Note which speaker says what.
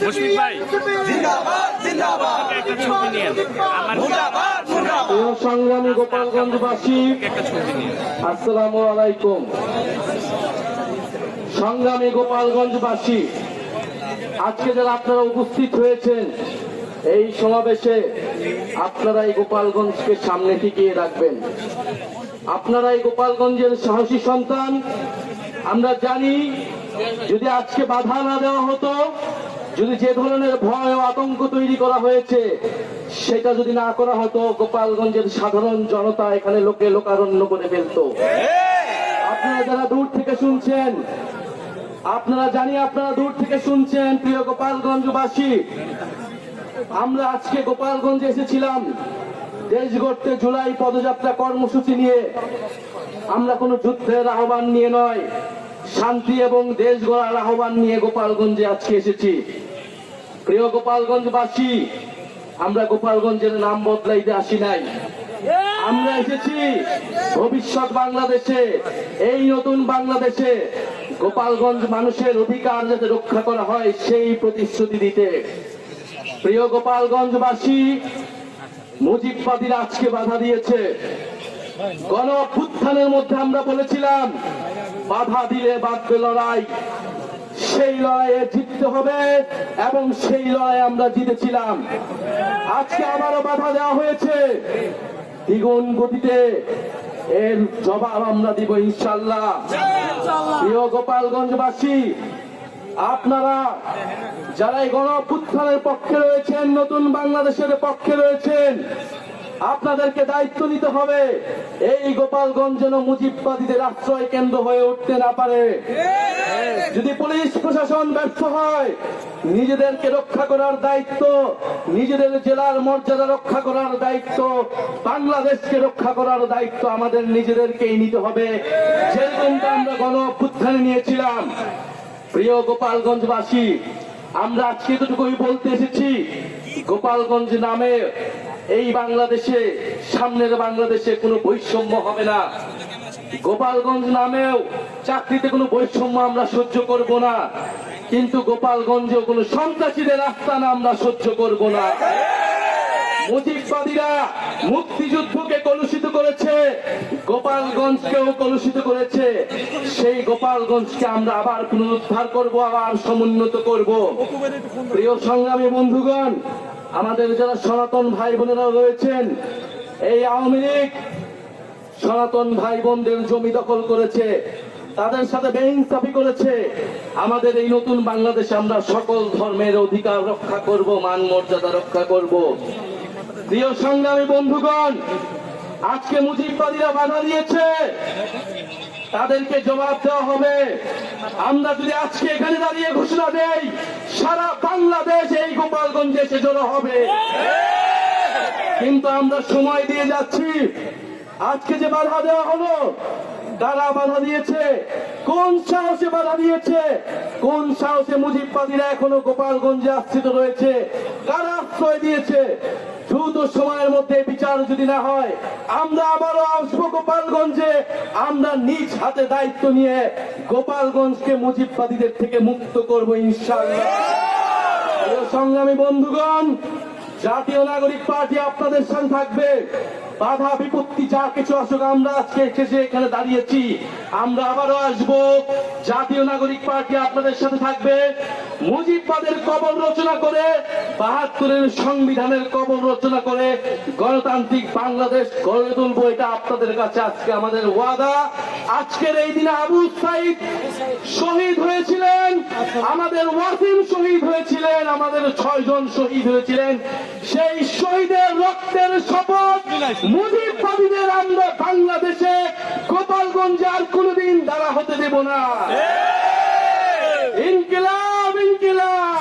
Speaker 1: মুশফিক ভাই
Speaker 2: জিন্দাবাদ জিন্দাবাদ
Speaker 1: একটা ছবি নিয়ে আমার
Speaker 2: মুর্দাবাদ মুর্দাবাদ।
Speaker 3: প্রিয় সংগ্রামী গোপালগঞ্জবাসী,
Speaker 1: একটা ছবি নিয়ে
Speaker 3: আসসালামু আলাইকুম। সংগ্রামী গোপালগঞ্জবাসী, আজকে যারা আপনারা উপস্থিত হয়েছেন এই সমাবেশে, আপনারা এই গোপালগঞ্জকে সামনে টিকিয়ে রাখবেন। আপনারা এই গোপালগঞ্জের সাহসী সন্তান। আমরা জানি যদি আজকে বাধা না দেওয়া হতো, যদি যে ধরনের ভয় ও আতঙ্ক তৈরি করা হয়েছে সেটা যদি না করা হতো, গোপালগঞ্জের সাধারণ জনতা এখানে লোকে লোকারণ্য করে ফেলতো। আপনারা যারা দূর থেকে শুনছেন, আপনারা জানি আপনারা দূর থেকে শুনছেন, প্রিয় গোপালগঞ্জবাসী, আমরা আজকে গোপালগঞ্জে এসেছিলাম দেশ গড়তে জুলাই পদযাত্রা কর্মসূচি নিয়ে। আমরা কোনো যুদ্ধের আহ্বান নিয়ে নয়, শান্তি এবং দেশ গড়ার আহ্বান নিয়ে গোপালগঞ্জে আজকে এসেছি। প্রিয় গোপালগঞ্জবাসী, আমরা গোপালগঞ্জের নাম বদলাইতে আসি নাই। আমরা এসেছি ভবিষ্যৎ বাংলাদেশে, এই নতুন বাংলাদেশে গোপালগঞ্জ মানুষের অধিকার যাতে রক্ষা করা হয় সেই প্রতিশ্রুতি দিতে। প্রিয় গোপালগঞ্জবাসী, মুজিববাদীরা আজকে বাধা দিয়েছে। গণ অভ্যুত্থানের মধ্যে আমরা বলেছিলাম বাধা দিলে বাঁধবে লড়াই, সেই লড়াইয়ে জিততে হবে এবং সেই লড়াই আমরা জিতেছিলাম। আজকে আবারও বাধা দেওয়া হয়েছে দ্বিগুণ গতিতে, এর জবাব আমরা দিব ইনশাআল্লাহ। প্রিয় গোপালগঞ্জবাসী, আপনারা যারা এই গণ অভ্যুত্থানের পক্ষে রয়েছেন, নতুন বাংলাদেশের পক্ষে রয়েছেন, আপনাদেরকে দায়িত্ব নিতে হবে এই গোপালগঞ্জ যেন মুজিববাদীদের আশ্রয় কেন্দ্র হয়ে উঠতে না পারে। যদি পুলিশ প্রশাসন ব্যর্থ হয়, নিজেদেরকে রক্ষা করার দায়িত্ব, নিজেদের জেলার মর্যাদা রক্ষা করার দায়িত্ব, বাংলাদেশকে রক্ষা করার দায়িত্ব আমাদের নিজেদেরকেই নিতে হবে, যেরকমটা আমরা গণ অভ্যুত্থানে নিয়েছিলাম। প্রিয় গোপালগঞ্জবাসী, আমরা আজকে এতটুকুই বলতে এসেছি, গোপালগঞ্জ নামে এই বাংলাদেশে, সামনের বাংলাদেশে কোনো বৈষম্য হবে না। গোপালগঞ্জ নামেও চাকরিতে কোনো বৈষম্য আমরা সহ্য করব না, কিন্তু গোপালগঞ্জেও কোনো সন্ত্রাসীদের আস্তানা আমরা সহ্য করব না। মুজিববাদীরা মুক্তিযুদ্ধকে কলুষিত করেছে, গোপালগঞ্জকেও কলুষিত করেছে। সেই গোপালগঞ্জকে আমরা আবার পুনরুদ্ধার করব, আবার সমুন্নত করব। প্রিয় সংগ্রামী বন্ধুগণ, আমাদের যারা সনাতন ভাই বোনেরা রয়েছেন, এই আওয়ামী লীগ সনাতন ভাই বোনদের জমি দখল করেছে, তাদের সাথে বেইনসাফি করেছে। আমাদের এই নতুন বাংলাদেশে আমরা সকল ধর্মের অধিকার রক্ষা করব, মান মর্যাদা রক্ষা করব। প্রিয় সংগ্রামী বন্ধুগণ, আজকে মুজিববাদীরা বাধা দিয়েছে, তাদেরকে জবাব দেওয়া হবে। আমরা যদি আজকে এখানে দাঁড়িয়ে ঘোষণা দেই, সারা বাংলাদেশ এই গোপালগঞ্জে এসে জড়ো হবে। কিন্তু আমরা সময় দিয়ে যাচ্ছি। আজকে যে বাধা দেওয়া হলো, কারা বাধা দিয়েছে, কোন সাহসে বাধা দিয়েছে, কোন সাহসে মুজিববাদীরা এখনো গোপালগঞ্জে আশ্রিত রয়েছে, কারা আশ্রয় দিয়েছে? দ্রুত সময়ের মধ্যে বিচার যদি না হয়, আমরা আবারও আসবো গোপালগঞ্জে। আমরা নিজ হাতে দায়িত্ব নিয়ে গোপালগঞ্জকে মুজিববাদীদের থেকে মুক্ত করবো ইনশাআল্লাহ। সংগ্রামী বন্ধুগণ, জাতীয় নাগরিক পার্টি আপনাদের সাথে থাকবে। বাধা বিপত্তি যা কিছু আসুক, আমরা আজকে এসে এখানে দাঁড়িয়েছি, আমরা আবারও আসবো। জাতীয় নাগরিক পার্টি আপনাদের সাথে থাকবে। মুজিববাদের কবর রচনা করে, ৭২-এর সংবিধানের কবর রচনা করে গণতান্ত্রিক বাংলাদেশ গড়ে তুলবো, এটা আপনাদের কাছে আজকে আমাদের ওয়াদা। আজকের এই দিনে আবু সাইদ শহীদ হয়েছিলেন, আমাদের ওয়াসিম শহীদ হয়েছিলেন, আমাদের ৬ জন শহীদ হয়েছিলেন। সেই শহীদের রক্তের শপথ মুজিববাদীদের আমরা বাংলাদেশে গোপালগঞ্জে আর কোনদিন দাঁড়া হতে দেব না। ইনকিলাব ইনকিলাব।